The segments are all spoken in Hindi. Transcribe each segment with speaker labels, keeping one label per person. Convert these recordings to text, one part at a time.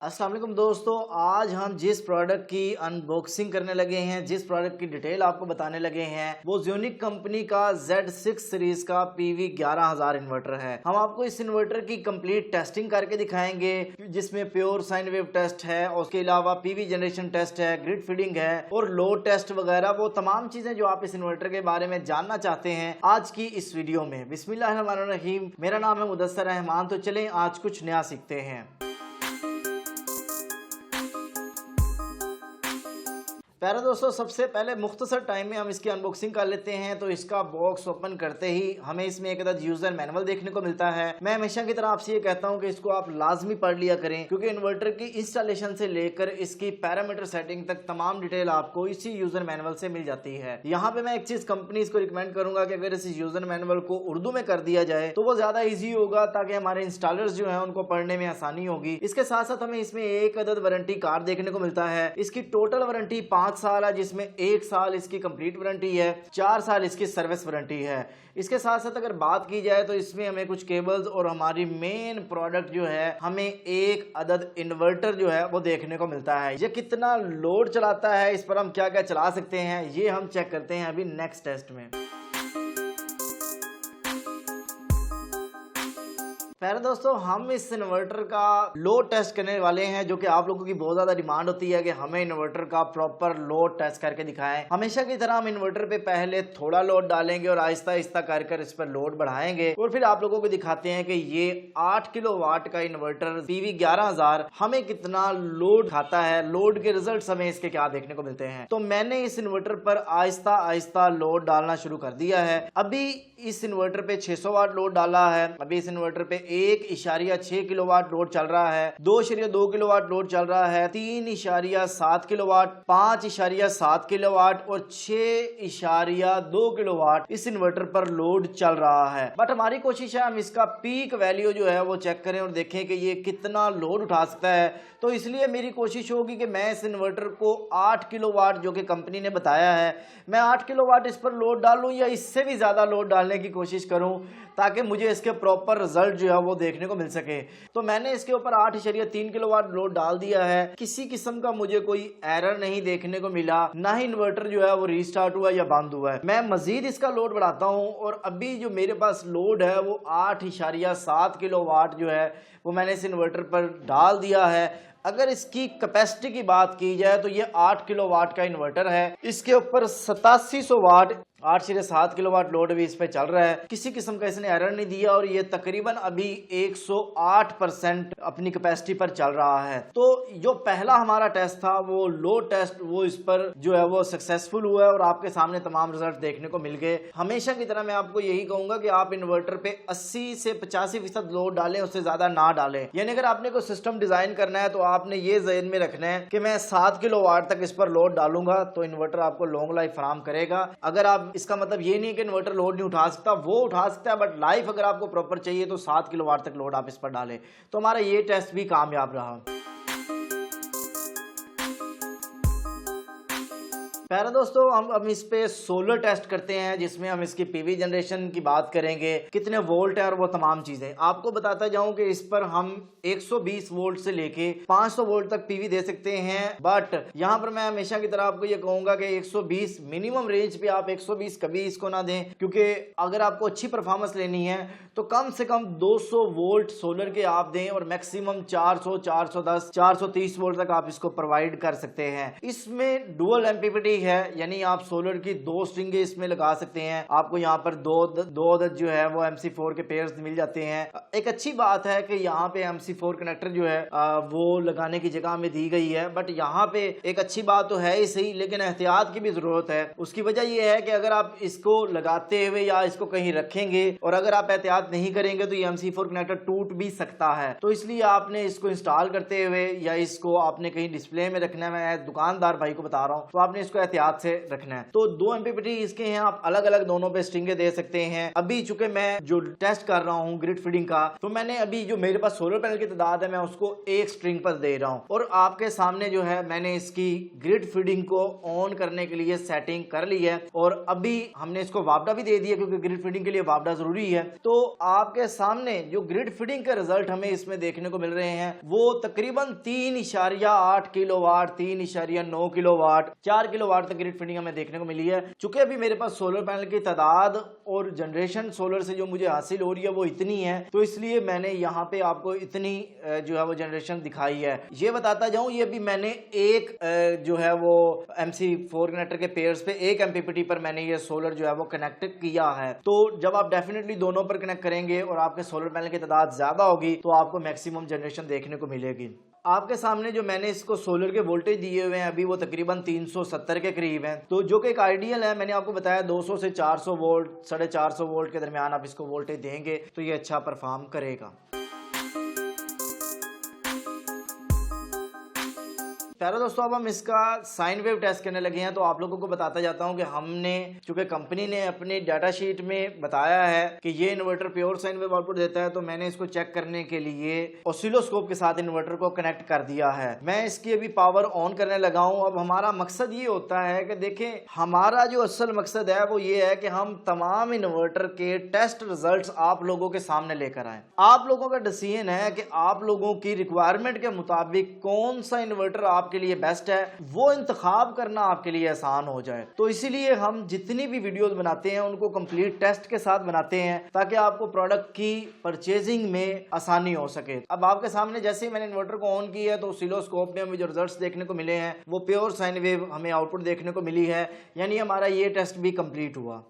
Speaker 1: अस्सलाम वालेकुम दोस्तों, आज हम जिस प्रोडक्ट की अनबॉक्सिंग करने लगे हैं, जिस प्रोडक्ट की डिटेल आपको बताने लगे हैं, वो ज़्यूनिक कंपनी का Z6 सीरीज का PV 11000 इन्वर्टर है। हम आपको इस इन्वर्टर की कंप्लीट टेस्टिंग करके दिखाएंगे, जिसमें प्योर साइन वेव टेस्ट है, उसके अलावा PV जनरेशन टेस्ट है, ग्रिड फीडिंग है और लोड टेस्ट वगैरह, वो तमाम चीजें जो आप इस इन्वर्टर के बारे में जानना चाहते हैं आज की इस वीडियो में। बिस्मिल्लाहिर्रहमानिर्रहीम, मेरा नाम है मुदस्सर रहमान। तो चलें आज कुछ नया सीखते हैं। प्यारे दोस्तों, सबसे पहले मुख्तसर टाइम में हम इसकी अनबॉक्सिंग कर लेते हैं। तो इसका बॉक्स ओपन करते ही हमें इसमें एक अदद यूजर मैनुअल देखने को मिलता है। मैं हमेशा की तरह आपसे ये कहता हूं कि इसको आप लाजमी पढ़ लिया करें, क्योंकि इन्वर्टर की इंस्टॉलेशन से लेकर इसकी पैरामीटर सेटिंग तक तमाम डिटेल आपको इसी यूजर मैनुअल से मिल जाती है। यहाँ पे मैं एक चीज कंपनीज को रिकमेंड करूंगा कि अगर इस यूजर मैनुअल को उर्दू में कर दिया जाए तो वो ज्यादा ईजी होगा, ताकि हमारे इंस्टॉलर्स जो है उनको पढ़ने में आसानी होगी। इसके साथ साथ हमें इसमें एक अदद वारंटी कार्ड देखने को मिलता है। इसकी टोटल वारंटी 5 साल है, जिसमें 1 साल इसकी कंप्लीट वारंटी है, 4 साल इसकी सर्विस वारंटी है। इसके साथ साथ अगर बात की जाए तो इसमें हमें कुछ केबल्स और हमारी मेन प्रोडक्ट जो है, हमें एक अदद इन्वर्टर जो है वो देखने को मिलता है। ये कितना लोड चलाता है, इस पर हम क्या क्या चला सकते हैं, ये हम चेक करते हैं अभी नेक्स्ट टेस्ट में। प्यारे दोस्तों, हम इस इन्वर्टर का लोड टेस्ट करने वाले हैं, जो कि आप लोगों की बहुत ज्यादा डिमांड होती है कि हमें इन्वर्टर का प्रॉपर लोड टेस्ट करके दिखाएं। हमेशा की तरह हम इन्वर्टर पे पहले थोड़ा लोड डालेंगे और आहिस्ता आहिस्ता कर इस पर लोड बढ़ाएंगे और फिर आप लोगों को दिखाते हैं कि ये 8 किलोवाट का इन्वर्टर PV 11000 हमें कितना लोड खाता है, लोड के रिजल्ट हमें इसके क्या देखने को मिलते हैं। तो मैंने इस इन्वर्टर पर आहिस्ता आहिस्ता लोड डालना शुरू कर दिया है। अभी इस इन्वर्टर पे 600 वाट लोड डाला है। अभी इस इन्वर्टर पे 1.6 किलोवाट लोड चल रहा है, 2.2 किलोवाट लोड चल रहा है, 3.7 किलोवाट, 5.7 किलोवाट और 6.2 किलोवाट इस इन्वर्टर पर लोड चल रहा है। बट हमारी कोशिश है हम इसका पीक वैल्यू जो है वो चेक करें और देखें कि ये कितना लोड उठा सकता है। तो इसलिए मेरी कोशिश होगी कि मैं इस इन्वर्टर को 8 किलोवाट, जो कि कंपनी ने बताया है, मैं 8 किलोवाट इस पर लोड डालूं या इससे भी ज्यादा लोड डालने की कोशिश करूं, ताकि मुझे इसके प्रॉपर रिजल्ट जो है वो देखने को मिल सके। तो मैंने इसके ऊपर 8.3 किलोवाट लोड डाल दिया है। किसी किस्म का मुझे कोई एरर नहीं देखने को मिला, ना ही इन्वर्टर जो है वो रीस्टार्ट हुआ या बंद हुआ है। मैं मजीद इसका लोड बढ़ाता हूं और अभी जो मेरे पास लोड है वो 8.7 किलोवाट जो है वो मैंने इस इन्वर्टर पर डाल दिया है। अगर इसकी कैपेसिटी की बात की जाए तो ये 8 किलोवाट का इन्वर्टर है। इसके ऊपर 8700 वाट 8.7 किलोवाट लोड भी इस पे चल रहा है। किसी किस्म का इसने एरर नहीं दिया और ये तकरीबन अभी 108% अपनी कैपेसिटी पर चल रहा है। तो जो पहला हमारा टेस्ट था वो लोड टेस्ट, वो इस पर जो है वो सक्सेसफुल हुआ है और आपके सामने तमाम रिजल्ट देखने को मिल गए। हमेशा की तरह मैं आपको यही कहूंगा कि आप इन्वर्टर पे 80 से 85% लोड डालें, उससे ज्यादा ना डालें। यानी अगर आपने कोई सिस्टम डिजाइन करना है तो आपने ये ज़हन में रखना है कि मैं 7 किलोवाट तक इस पर लोड डालूंगा तो इन्वर्टर आपको लॉन्ग लाइफ फराहम करेगा। अगर आप, इसका मतलब ये नहीं कि इन्वर्टर लोड नहीं उठा सकता, वो उठा सकता है, बट लाइफ अगर आपको प्रॉपर चाहिए तो 7 किलोवाट तक लोड आप इस पर डालें। तो हमारा ये टेस्ट भी कामयाब रहा। प्यारे दोस्तों, हम इस पे सोलर टेस्ट करते हैं, जिसमें हम इसकी PV जनरेशन की बात करेंगे, कितने वोल्ट है और वो तमाम चीजें आपको बताता जाऊं कि इस पर हम 120 वोल्ट से लेके 500 वोल्ट तक PV दे सकते हैं। बट यहाँ पर मैं हमेशा की तरह आपको ये कहूंगा कि 120 मिनिमम रेंज पे आप 120 कभी इसको ना दें, क्योंकि अगर आपको अच्छी परफॉर्मेंस लेनी है तो कम से कम 200 वोल्ट सोलर के आप दें और मैक्सिमम 400, 410, 430 वोल्ट तक आप इसको प्रोवाइड कर सकते हैं। इसमें डुअल MPPT है, यानी आप सोलर की 2 स्ट्रिंगे इसमें लगा सकते हैं। आपको यहाँ पर दो अदद जो है वो MC4 के पेयर्स मिल जाते हैं। एक अच्छी बात है कि यहाँ पे MC4 कनेक्टर जो है वो लगाने की जगह में दी गई है। बट यहाँ पे एक अच्छी बात तो है ही सही, लेकिन एहतियात की भी जरूरत है। उसकी वजह यह है कि अगर आप इसको लगाते हुए या इसको कहीं रखेंगे और अगर आप एहतियात नहीं करेंगे तो ये MC4 कनेक्टर टूट भी सकता है। तो इसलिए आपने इसको इंस्टॉल करते हुए या इसको आपने कहीं डिस्प्ले में रखना है, मैं दुकानदार भाई को बता रहा हूँ, तो आपने इसको एहतियात से रखना है। तो 2 MPPT इसके हैं, आप अलग अलग दोनों पे स्ट्रिंगें दे सकते हैं। अभी चूंकि मैं जो टेस्ट कर रहा हूँ ग्रिड फीडिंग का, तो मैंने अभी जो मेरे पास सोलर पैनल की तादाद है मैं उसको एक स्ट्रिंग पर दे रहा हूँ, और आपके सामने जो है मैंने इसकी ग्रिड फीडिंग को ऑन करने के लिए सेटिंग कर ली है, और अभी हमने इसको वापडा भी दे दिया क्योंकि ग्रिड फीडिंग के लिए वापडा जरूरी है। तो आपके सामने जो ग्रिड फीडिंग के रिजल्ट हमें इसमें देखने को मिल रहे हैं वो तकरीबन 3.8 किलोवाट, 3.9 किलोवाट, 4 किलोवाट तक ग्रिड फीडिंग हमें देखने को मिली है। चूंकि अभी मेरे पास सोलर पैनल की तादाद और जनरेशन सोलर से जो मुझे हासिल हो रही है वो इतनी है, तो इसलिए मैंने यहाँ पे आपको इतनी जो है वो जनरेशन दिखाई है। ये बताता जाऊं, ये भी मैंने एक जो है वो MC4 कनेक्टर के पेयर्स पे 1 MPPT पर मैंने ये सोलर जो है वो कनेक्ट किया है। तो जब आप डेफिनेटली दोनों पर कनेक्ट करेंगे और आपके सोलर पैनल की तादाद ज्यादा होगी तो आपको मैक्सिमम जनरेशन देखने को मिलेगी। आपके सामने जो मैंने इसको सोलर के वोल्टेज दिए हुए हैं अभी वो तकरीबन 370 के करीब हैं, तो जो कि एक आइडियल है। मैंने आपको बताया 200 से 400 वोल्ट, 450 वोल्ट के दरमियान आप इसको वोल्टेज देंगे तो ये अच्छा परफॉर्म करेगा। प्यारे दोस्तों, अब हम इसका साइन वेव टेस्ट करने लगे हैं। तो आप लोगों को बताता जाता हूं कि हमने, चूंकि कंपनी ने अपने डाटा शीट में बताया है कि ये inverter pure sine wave output देता है, तो मैंने इसको चेक करने के लिए ऑसिलोस्कोप के साथ इन्वर्टर को कनेक्ट कर दिया है। मैं इसकी अभी पावर ऑन करने लगा हूं। अब हमारा मकसद ये होता है कि देखें, हमारा जो असल मकसद है वो ये है कि हम तमाम इन्वर्टर के टेस्ट रिजल्ट आप लोगों के सामने लेकर आए। आप लोगों का डिसीजन है कि आप लोगों की रिक्वायरमेंट के मुताबिक कौन सा इन्वर्टर आपके लिए बेस्ट है, वो इंतखाब करना आपके लिए आसान हो जाए। तो इसीलिए हम जितनी भी वीडियोस बनाते हैं उनको कंप्लीट टेस्ट के साथ बनाते हैं ताकि आपको प्रोडक्ट की परचेजिंग में आसानी हो सके। अब आपके सामने जैसे ही मैंने इन्वर्टर को ऑन किया तो ऑसिलोस्कोप ने हमें जो रिजल्ट्स देखने को मिले हैं वो प्योर साइन वेव हमें आउटपुट देखने को मिली है, यानी हमारा ये टेस्ट भी कंप्लीट हुआ।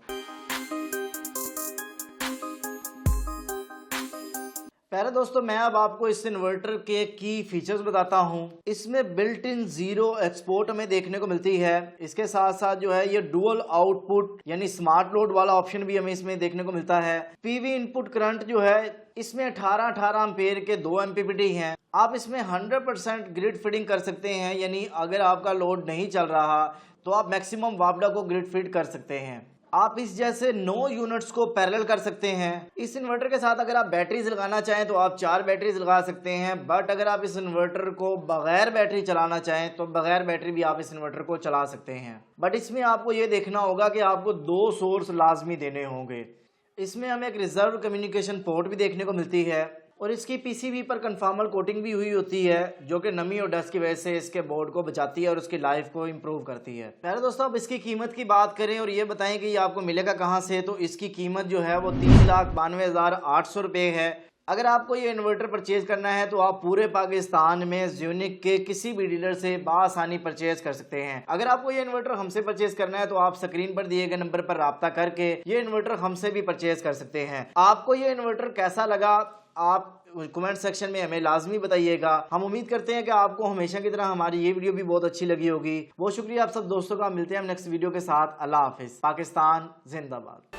Speaker 1: प्यारे दोस्तों, मैं अब आपको इस इन्वर्टर के की फीचर्स बताता हूं। इसमें बिल्ट इन जीरो एक्सपोर्ट हमें देखने को मिलती है। इसके साथ साथ जो है ये डुअल आउटपुट यानी स्मार्ट लोड वाला ऑप्शन भी हमें इसमें देखने को मिलता है। पीवी इनपुट करंट जो है इसमें 18 एम्पेयर के 2 MPPT हैं। आप इसमें 100% ग्रिड फीडिंग कर सकते हैं, यानी अगर आपका लोड नहीं चल रहा तो आप मैक्सिमम वापडा को ग्रिड फीड कर सकते हैं। आप इस जैसे 9 यूनिट्स को पैरेलल कर सकते हैं। इस इन्वर्टर के साथ अगर आप बैटरीज लगाना चाहें तो आप 4 बैटरीज लगा सकते हैं, बट अगर आप इस इन्वर्टर को बगैर बैटरी चलाना चाहें तो बगैर बैटरी भी आप इस इन्वर्टर को चला सकते हैं। बट इसमें आपको ये देखना होगा कि आपको 2 सोर्स लाजमी देने होंगे। इसमें हमें एक रिजर्व कम्युनिकेशन पोर्ट भी देखने को मिलती है, और इसकी पीसीबी पर कन्फर्मल कोटिंग भी हुई होती है जो कि नमी और डस्ट की वजह से इसके बोर्ड को बचाती है और उसकी लाइफ को इम्प्रूव करती है। प्यारे दोस्तों, अब इसकी कीमत की बात करें और ये बताएं कि ये आपको मिलेगा कहाँ से, तो इसकी कीमत जो है वो 3,92,800 रुपये है। अगर आपको ये इन्वर्टर परचेज करना है तो आप पूरे पाकिस्तान में ज़्यूनिक के किसी भी डीलर से बासानी परचेज कर सकते हैं। अगर आपको ये इन्वर्टर हमसे परचेज करना है तो आप स्क्रीन पर दिए गए नंबर पर राब्ता करके ये इन्वर्टर हमसे भी परचेज कर सकते हैं। आपको ये इन्वर्टर कैसा लगा आप कमेंट सेक्शन में हमें लाजमी बताइएगा। हम उम्मीद करते हैं कि आपको हमेशा की तरह हमारी ये वीडियो भी बहुत अच्छी लगी होगी। बहुत शुक्रिया आप सब दोस्तों का। मिलते हैं हम नेक्स्ट वीडियो के साथ। अल्लाह हाफिज। पाकिस्तान जिंदाबाद।